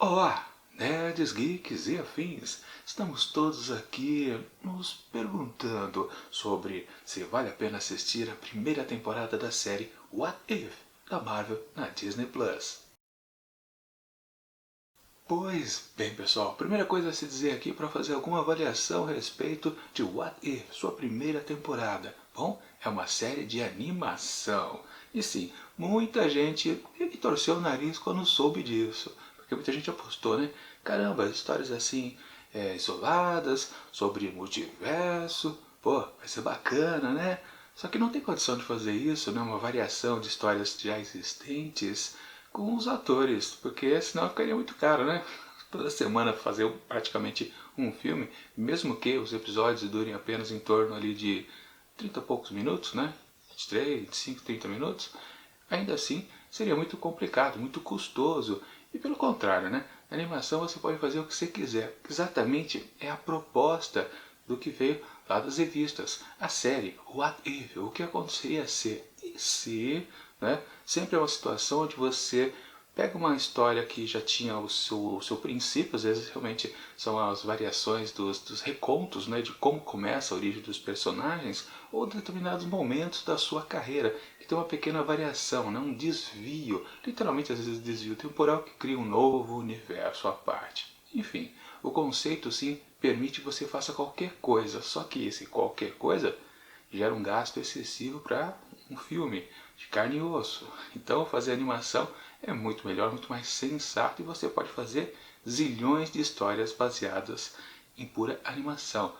Olá, nerds, geeks e afins! Estamos todos aqui nos perguntando sobre se vale a pena assistir a primeira temporada da série What If? Da Marvel na Disney Plus. Pois bem, pessoal, primeira coisa a se dizer aqui para fazer alguma avaliação a respeito de What If, sua primeira temporada. Bom, é uma série de animação. E sim, muita gente torceu o nariz quando soube disso. Porque muita gente apostou, né? Caramba, histórias assim, isoladas, sobre multiverso. Pô, vai ser bacana, né? Só que não tem condição de fazer isso, né? Uma variação de histórias já existentes com os atores, porque senão ficaria muito caro, né? Toda semana fazer praticamente um filme, mesmo que os episódios durem apenas em torno ali de 30 e poucos minutos, né? 23, 25, 30 minutos, ainda assim seria muito complicado, muito custoso. E pelo contrário, né? Na animação você pode fazer o que você quiser. Exatamente é a proposta do que veio lá das revistas. A série What If? O que aconteceria se, né? Sempre é uma situação onde você pega uma história que já tinha o seu princípio, às vezes realmente são as variações dos recontos, né, de como começa a origem dos personagens, ou determinados momentos da sua carreira, que tem uma pequena variação, né, um desvio, literalmente às vezes desvio temporal, que cria um novo universo à parte. Enfim, o conceito sim permite que você faça qualquer coisa, só que esse qualquer coisa gera um gasto excessivo para um filme de carne e osso. Então fazer animação é muito melhor, muito mais sensato, e você pode fazer zilhões de histórias baseadas em pura animação.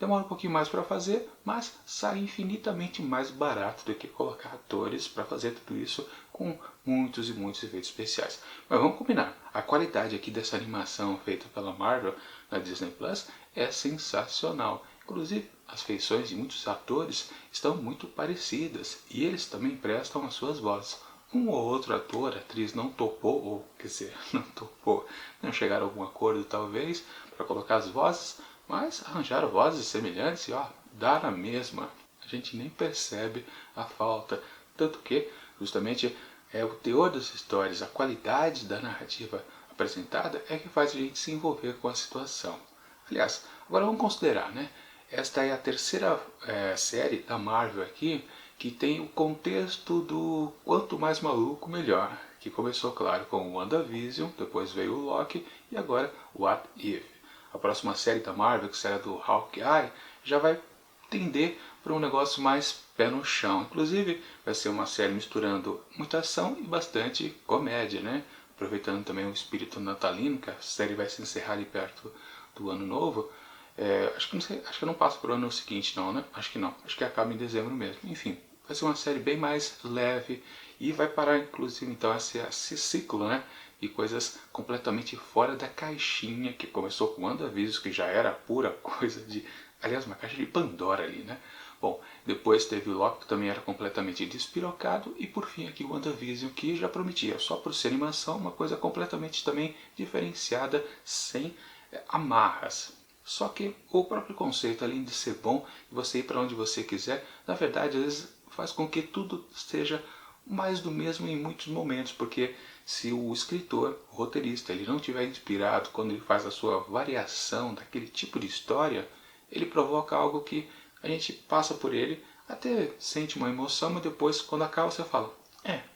Demora um pouquinho mais para fazer, mas sai infinitamente mais barato do que colocar atores para fazer tudo isso com muitos e muitos efeitos especiais. Mas vamos combinar, a qualidade aqui dessa animação feita pela Marvel na Disney Plus é sensacional. Inclusive, as feições de muitos atores estão muito parecidas e eles também prestam as suas vozes. Um ou outro ator, atriz não topou, ou quer dizer, não topou, não chegaram a algum acordo talvez para colocar as vozes, mas arranjaram vozes semelhantes e ó, dá na mesma. A gente nem percebe a falta, tanto que justamente é o teor das histórias, a qualidade da narrativa apresentada é que faz a gente se envolver com a situação. Aliás, agora vamos considerar, né? Esta é a terceira série da Marvel aqui que tem o contexto do quanto mais maluco melhor, que começou, claro, com o WandaVision, depois veio o Loki e agora What If. A próxima série da Marvel, que será do Hawkeye, já vai tender para um negócio mais pé no chão. Inclusive, vai ser uma série misturando muita ação e bastante comédia, né? Aproveitando também o espírito natalino, que a série vai se encerrar ali perto do ano novo. Acho que não sei, acho que eu não passo para o ano seguinte não, né? Acho que não, acho que acaba em dezembro mesmo. Enfim, vai ser uma série bem mais leve e vai parar inclusive então esse ciclo, né? E coisas completamente fora da caixinha, que começou com WandaVision, que já era pura coisa de... Aliás, uma caixa de Pandora ali, né? Bom, depois teve o Loki, que também era completamente despirocado, e por fim aqui o WandaVision, que já prometia, só por ser animação, uma coisa completamente também diferenciada, sem amarras. Só que o próprio conceito, além de ser bom e você ir para onde você quiser, na verdade às vezes faz com que tudo seja mais do mesmo em muitos momentos, porque se o escritor, o roteirista, ele não tiver inspirado quando ele faz a sua variação daquele tipo de história, ele provoca algo que a gente passa por ele, até sente uma emoção, mas depois quando acaba você fala,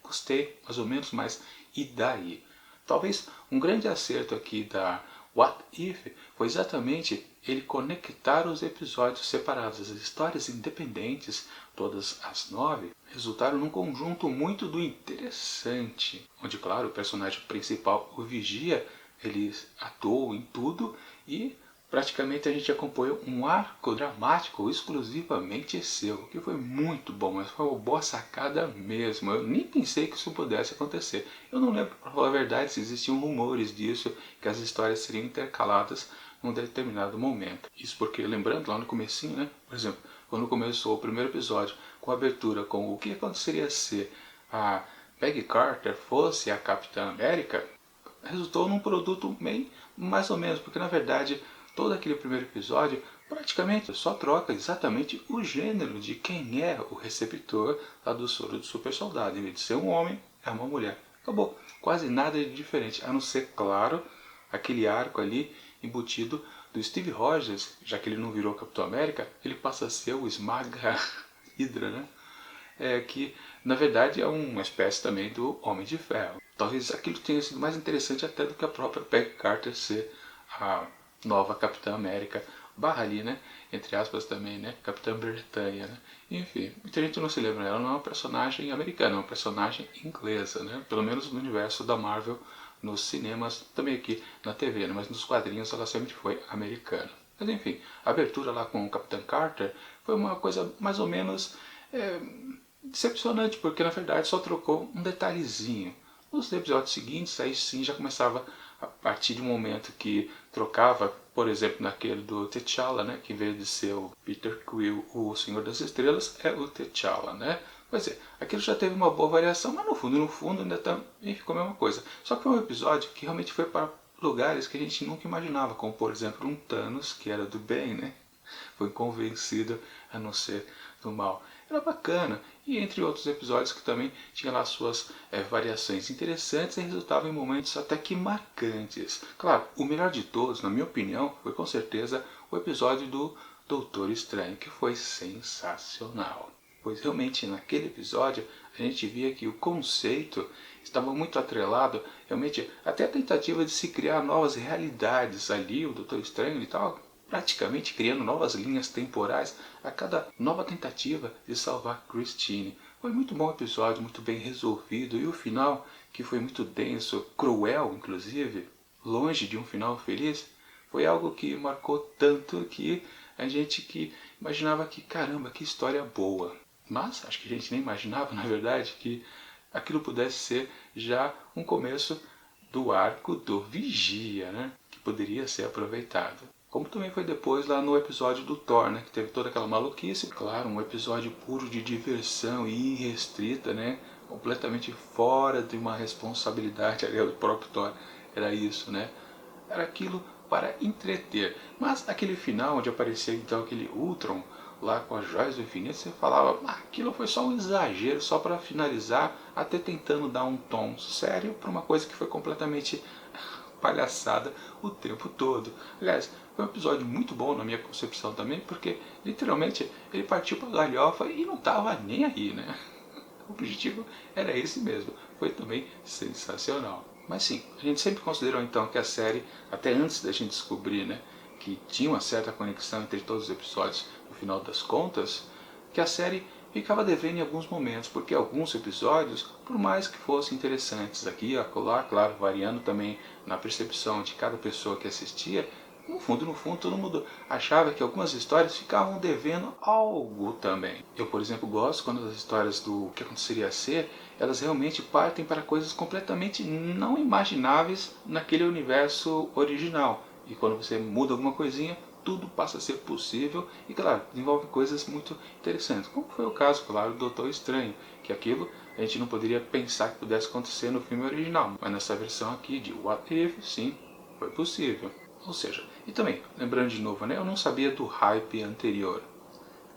gostei, mais ou menos, mas e daí? Talvez um grande acerto aqui da What If foi exatamente ele conectar os episódios separados. As histórias independentes, todas as 9, resultaram num conjunto muito do interessante. Onde, claro, o personagem principal, o Vigia, ele atuou em tudo e praticamente a gente acompanhou um arco dramático exclusivamente seu, que foi muito bom, mas foi uma boa sacada mesmo. Eu nem pensei que isso pudesse acontecer. Eu não lembro, para falar a verdade, se existiam rumores disso, que as histórias seriam intercaladas num determinado momento. Isso porque, lembrando lá no comecinho, né, por exemplo, quando começou o primeiro episódio, com a abertura com o que aconteceria se a Peggy Carter fosse a Capitã América, resultou num produto bem mais ou menos, porque na verdade todo aquele primeiro episódio praticamente só troca exatamente o gênero de quem é o receptor lá do soro do super soldado. Em vez de ser um homem, é uma mulher. Acabou. Quase nada de diferente, a não ser, claro, aquele arco ali embutido do Steve Rogers, já que ele não virou Capitão América, ele passa a ser o Esmaga Hydra, né? Que na verdade é uma espécie também do Homem de Ferro. Talvez aquilo tenha sido mais interessante até do que a própria Peggy Carter ser a nova Capitã América, barra ali, né? Entre aspas também, né? Capitã Britânia, né? Enfim, muita gente não se lembra, ela não é uma personagem americana, é uma personagem inglesa, né? Pelo menos no universo da Marvel, nos cinemas, também aqui na TV, né? Mas nos quadrinhos ela sempre foi americana. Mas enfim, a abertura lá com o Capitão Carter foi uma coisa mais ou menos decepcionante, porque na verdade só trocou um detalhezinho. Nos episódios seguintes, aí sim já começava a partir de um momento que trocava, por exemplo, naquele do T'Challa, né, que em vez de ser o Peter Quill, o Senhor das Estrelas, é o T'Challa, né? Pois é, aquilo já teve uma boa variação, mas no fundo ainda também ficou a mesma coisa. Só que foi um episódio que realmente foi para lugares que a gente nunca imaginava, como por exemplo um Thanos, que era do bem, né? Foi convencido a não ser do mal. Era bacana. E entre outros episódios que também tinha lá suas variações interessantes e resultavam em momentos até que marcantes. Claro, o melhor de todos, na minha opinião, foi com certeza o episódio do Doutor Estranho, que foi sensacional. Pois realmente naquele episódio a gente via que o conceito estava muito atrelado, realmente até a tentativa de se criar novas realidades ali. O Doutor Estranho e tal, praticamente criando novas linhas temporais a cada nova tentativa de salvar Christine. Foi muito bom o episódio, muito bem resolvido, e o final, que foi muito denso, cruel inclusive, longe de um final feliz, foi algo que marcou tanto que a gente que imaginava que, caramba, que história boa. Mas acho que a gente nem imaginava, na verdade, que aquilo pudesse ser já um começo do arco do Vigia, né? Que poderia ser aproveitado. Como também foi depois lá no episódio do Thor, né? Que teve toda aquela maluquice. Claro, um episódio puro de diversão e irrestrita, né? Completamente fora de uma responsabilidade ali do próprio Thor. Era isso, né? Era aquilo para entreter. Mas aquele final onde aparecia então aquele Ultron lá com as joias do infinito, você falava, aquilo foi só um exagero, só para finalizar, até tentando dar um tom sério para uma coisa que foi completamente palhaçada o tempo todo. Aliás, foi um episódio muito bom na minha concepção também, porque literalmente ele partiu para galhofa e não estava nem aí, né? O objetivo era esse mesmo. Foi também sensacional. Mas sim, a gente sempre considerou então que a série, até antes da gente descobrir, né, que tinha uma certa conexão entre todos os episódios, no final das contas, que a série ficava devendo em alguns momentos, porque alguns episódios, por mais que fossem interessantes aqui e acolá, claro, variando também na percepção de cada pessoa que assistia, no fundo, todo mundo achava que algumas histórias ficavam devendo algo também. Eu, por exemplo, gosto quando as histórias do que aconteceria ser, elas realmente partem para coisas completamente não imagináveis naquele universo original. E quando você muda alguma coisinha, tudo passa a ser possível e, claro, desenvolve coisas muito interessantes. Como foi o caso, claro, do Doutor Estranho, que aquilo a gente não poderia pensar que pudesse acontecer no filme original. Mas nessa versão aqui de What If, sim, foi possível. Ou seja, e também, lembrando de novo, né, eu não sabia do hype anterior.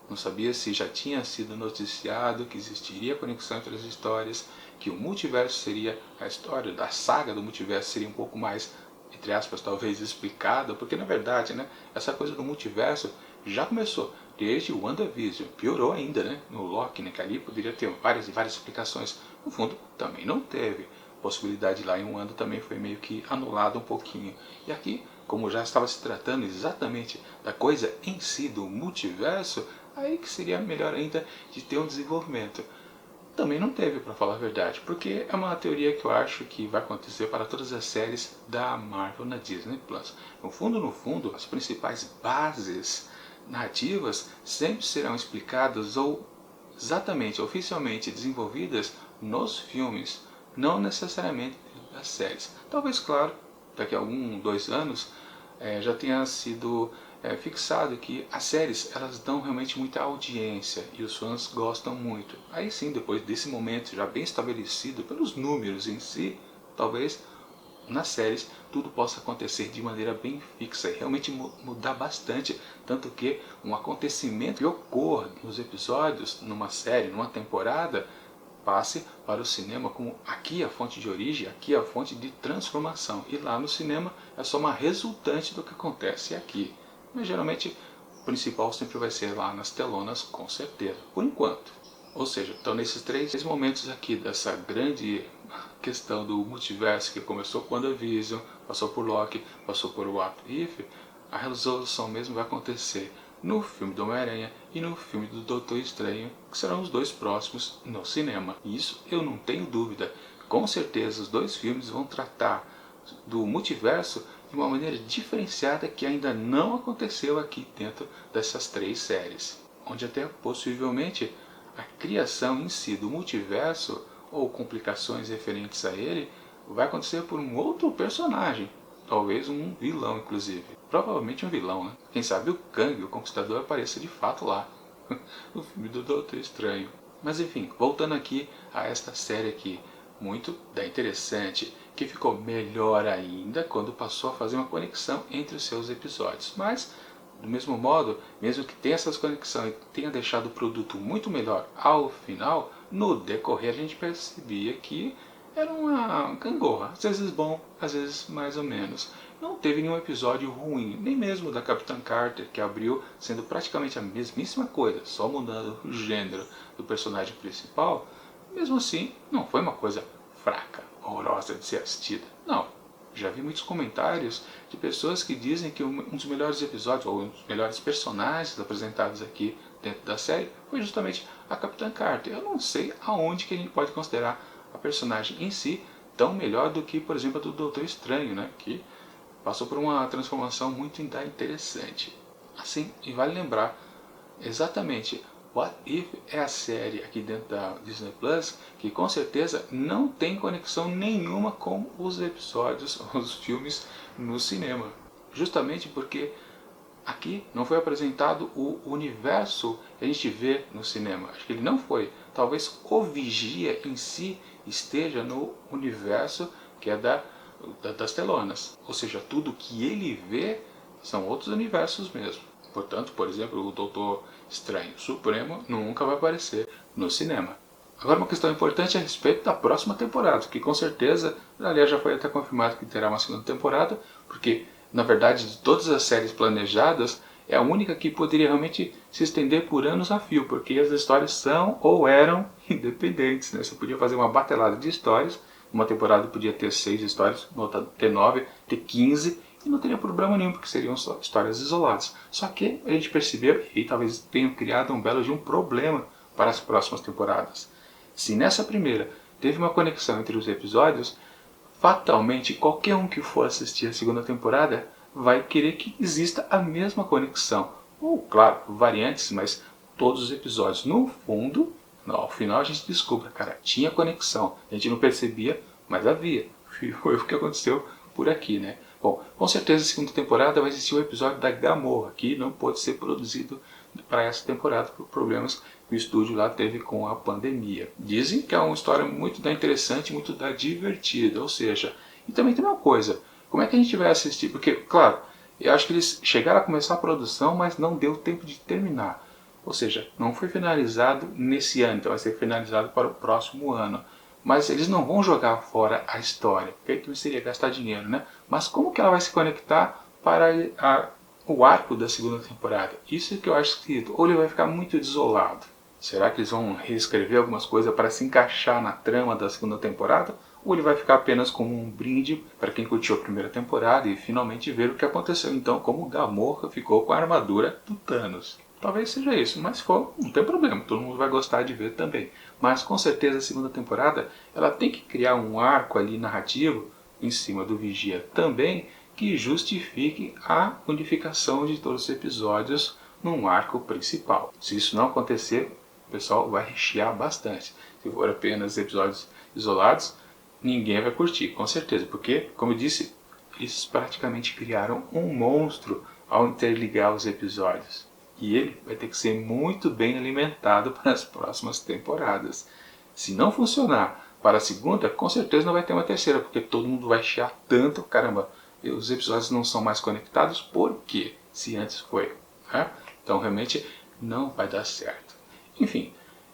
Não sabia se já tinha sido noticiado que existiria conexão entre as histórias, que o multiverso seria, a história da saga do multiverso seria um pouco mais, entre aspas, talvez explicada, porque na verdade, né, essa coisa do multiverso já começou desde o WandaVision, piorou ainda, né, no Loki, né, que ali poderia ter várias e várias explicações. No fundo, também não teve. A possibilidade lá em Wanda também foi meio que anulada um pouquinho. E aqui, como já estava se tratando exatamente da coisa em si, do multiverso, aí que seria melhor ainda de ter um desenvolvimento. Também não teve, para falar a verdade, porque é uma teoria que eu acho que vai acontecer para todas as séries da Marvel na Disney Plus. No fundo, as principais bases narrativas sempre serão explicadas ou exatamente, oficialmente desenvolvidas nos filmes, não necessariamente das séries. Talvez, claro, daqui a 2 anos já tenha sido fixado que as séries elas dão realmente muita audiência e os fãs gostam muito. Aí sim, depois desse momento já bem estabelecido pelos números em si, talvez nas séries tudo possa acontecer de maneira bem fixa e realmente mudar bastante, tanto que um acontecimento que ocorra nos episódios, numa série, numa temporada, passe para o cinema como aqui a fonte de origem, aqui a fonte de transformação. E lá no cinema é só uma resultante do que acontece aqui. Mas geralmente o principal sempre vai ser lá nas telonas, com certeza, por enquanto. Ou seja, então nesses 3 momentos aqui dessa grande questão do multiverso, que começou com WandaVision, passou por Loki, passou por What If, a resolução mesmo vai acontecer no filme do Homem-Aranha e no filme do Doutor Estranho, que serão os 2 próximos no cinema. Isso eu não tenho dúvida. Com certeza os 2 filmes vão tratar do multiverso de uma maneira diferenciada que ainda não aconteceu aqui dentro dessas 3 séries. Onde até possivelmente a criação em si do multiverso ou complicações referentes a ele vai acontecer por um outro personagem. Talvez um vilão, inclusive. Provavelmente um vilão, né? Quem sabe o Kang, o Conquistador, apareça de fato lá, no filme do Doutor Estranho. Mas enfim, voltando aqui a esta série aqui, muito interessante, que ficou melhor ainda quando passou a fazer uma conexão entre os seus episódios. Mas, do mesmo modo, mesmo que tenha essas conexões e tenha deixado o produto muito melhor ao final, no decorrer a gente percebia que era uma gangorra, às vezes bom, às vezes mais ou menos. Não teve nenhum episódio ruim, nem mesmo da Capitã Carter, que abriu sendo praticamente a mesmíssima coisa, só mudando o gênero do personagem principal. Mesmo assim, não foi uma coisa fraca, horrorosa de ser assistida. Não, já vi muitos comentários de pessoas que dizem que um dos melhores episódios, ou um dos melhores personagens apresentados aqui dentro da série, foi justamente a Capitã Carter. Eu não sei aonde que a gente pode considerar a personagem em si tão melhor do que, por exemplo, a do Doutor Estranho, né? Que passou por uma transformação muito interessante. Assim, e vale lembrar, exatamente, What If é a série aqui dentro da Disney Plus que com certeza não tem conexão nenhuma com os episódios, os filmes no cinema. Justamente porque aqui não foi apresentado o universo que a gente vê no cinema. Acho que ele não foi. Talvez o Vigia em si esteja no universo que é das telonas. Ou seja, tudo que ele vê são outros universos mesmo. Portanto, por exemplo, o Doutor Estranho Supremo nunca vai aparecer no cinema. Agora uma questão importante a respeito da próxima temporada, que com certeza, aliás, já foi até confirmado que terá uma segunda temporada, porque na verdade de todas as séries planejadas, é a única que poderia realmente se estender por anos a fio, porque as histórias são ou eram independentes, né? Você podia fazer uma batelada de histórias, uma temporada podia ter 6 histórias, outra ter 9, ter 15, e não teria problema nenhum, porque seriam só histórias isoladas. Só que a gente percebeu, e talvez tenha criado um belo de um problema para as próximas temporadas. Se nessa primeira teve uma conexão entre os episódios, fatalmente qualquer um que for assistir a segunda temporada vai querer que exista a mesma conexão. Ou, claro, variantes, mas todos os episódios. No fundo, ao final a gente descobre, cara, tinha conexão. A gente não percebia, mas havia. Foi o que aconteceu por aqui, né? Bom, com certeza a segunda temporada vai existir o episódio da Gamorra, que não pôde ser produzido para essa temporada por problemas que o estúdio lá teve com a pandemia. Dizem que é uma história muito interessante, muito divertida, ou seja, e também tem uma coisa, como é que a gente vai assistir? Porque, claro, eu acho que eles chegaram a começar a produção, mas não deu tempo de terminar. Ou seja, não foi finalizado nesse ano, então vai ser finalizado para o próximo ano. Mas eles não vão jogar fora a história, porque aí seria gastar dinheiro, né? Mas como que ela vai se conectar para o arco da segunda temporada? Isso é que eu acho esquisito. Ou ele vai ficar muito desolado. Será que eles vão reescrever algumas coisas para se encaixar na trama da segunda temporada? Ou ele vai ficar apenas como um brinde para quem curtiu a primeira temporada e finalmente ver o que aconteceu então, como Gamorra ficou com a armadura do Thanos? Talvez seja isso, mas se for, não tem problema, todo mundo vai gostar de ver também. Mas com certeza a segunda temporada ela tem que criar um arco ali narrativo em cima do Vigia também que justifique a unificação de todos os episódios num arco principal. Se isso não acontecer, o pessoal vai rechear bastante. Se for apenas episódios isolados, ninguém vai curtir, com certeza, porque, como eu disse, eles praticamente criaram um monstro ao interligar os episódios. E ele vai ter que ser muito bem alimentado para as próximas temporadas. Se não funcionar para a segunda, com certeza não vai ter uma terceira, porque todo mundo vai chiar tanto, caramba, os episódios não são mais conectados, por quê? Se antes foi, né? Então realmente não vai dar certo. Enfim,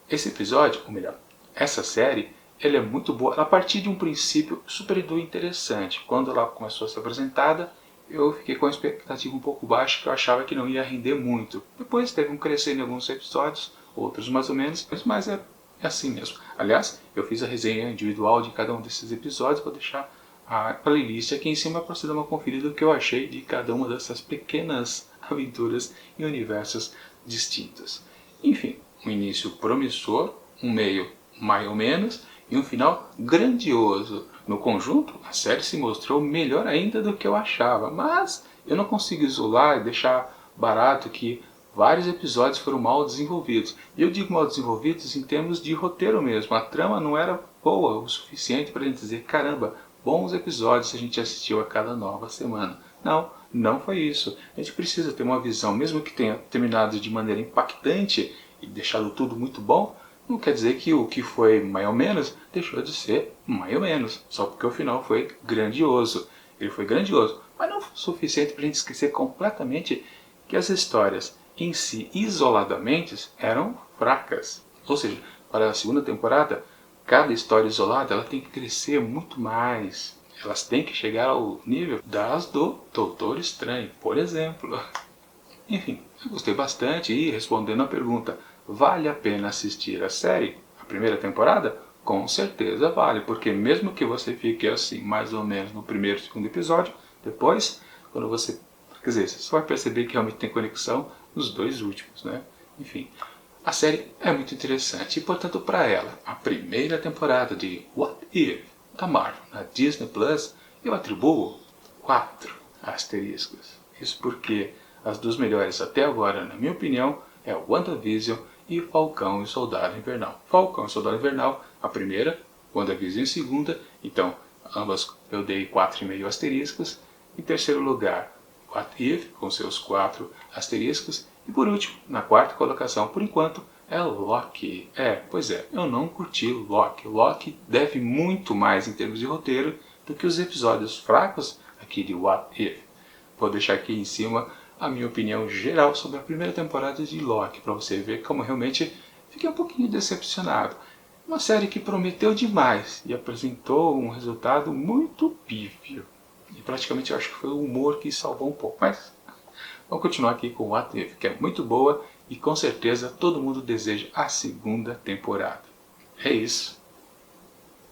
esse episódio, ou melhor, essa série, ela é muito boa, a partir de um princípio super interessante. Quando ela começou a ser apresentada, eu fiquei com a expectativa um pouco baixa, que eu achava que não ia render muito. Depois teve um crescer em alguns episódios, outros mais ou menos, mas é assim mesmo. Aliás, eu fiz a resenha individual de cada um desses episódios, vou deixar a playlist aqui em cima para você dar uma conferida do que eu achei de cada uma dessas pequenas aventuras em universos distintos. Enfim, um início promissor, um meio mais ou menos e um final grandioso. No conjunto, a série se mostrou melhor ainda do que eu achava, mas eu não consigo isolar e deixar barato que vários episódios foram mal desenvolvidos. E eu digo mal desenvolvidos em termos de roteiro mesmo. A trama não era boa o suficiente para a gente dizer, caramba, bons episódios a gente assistiu a cada nova semana. Não, não foi isso. A gente precisa ter uma visão, mesmo que tenha terminado de maneira impactante e deixado tudo muito bom, não quer dizer que o que foi mais ou menos deixou de ser mais ou menos, só porque o final foi grandioso. Ele foi grandioso, mas não foi suficiente para a gente esquecer completamente que as histórias em si, isoladamente, eram fracas. Ou seja, para a segunda temporada, cada história isolada ela tem que crescer muito mais. Elas têm que chegar ao nível das do Doutor Estranho, por exemplo. Enfim, eu gostei bastante e, respondendo a pergunta, vale a pena assistir a série, a primeira temporada? Com certeza vale, porque mesmo que você fique assim, mais ou menos no primeiro e segundo episódio, depois, quando você... Quer dizer, você só vai perceber que realmente tem conexão nos dois últimos, né? Enfim, a série é muito interessante e, portanto, para ela, a primeira temporada de What If, da Marvel, na Disney Plus, eu atribuo 4 asteriscos. Isso porque as duas melhores até agora, na minha opinião, é WandaVision e Falcão e Soldado Invernal. Falcão e Soldado Invernal, a primeira, WandaVision em segunda, então ambas eu dei 4,5 asteriscos. Em terceiro lugar, What If, com seus 4 asteriscos. E por último, na quarta colocação, por enquanto, é Loki. Pois é, eu não curti Loki. Loki deve muito mais em termos de roteiro do que os episódios fracos aqui de What If. Vou deixar aqui em cima a minha opinião geral sobre a primeira temporada de Loki, para você ver como realmente fiquei um pouquinho decepcionado. Uma série que prometeu demais e apresentou um resultado muito pífio. E praticamente eu acho que foi o humor que salvou um pouco. Mas vamos continuar aqui com What If, que é muito boa e com certeza todo mundo deseja a segunda temporada. É isso.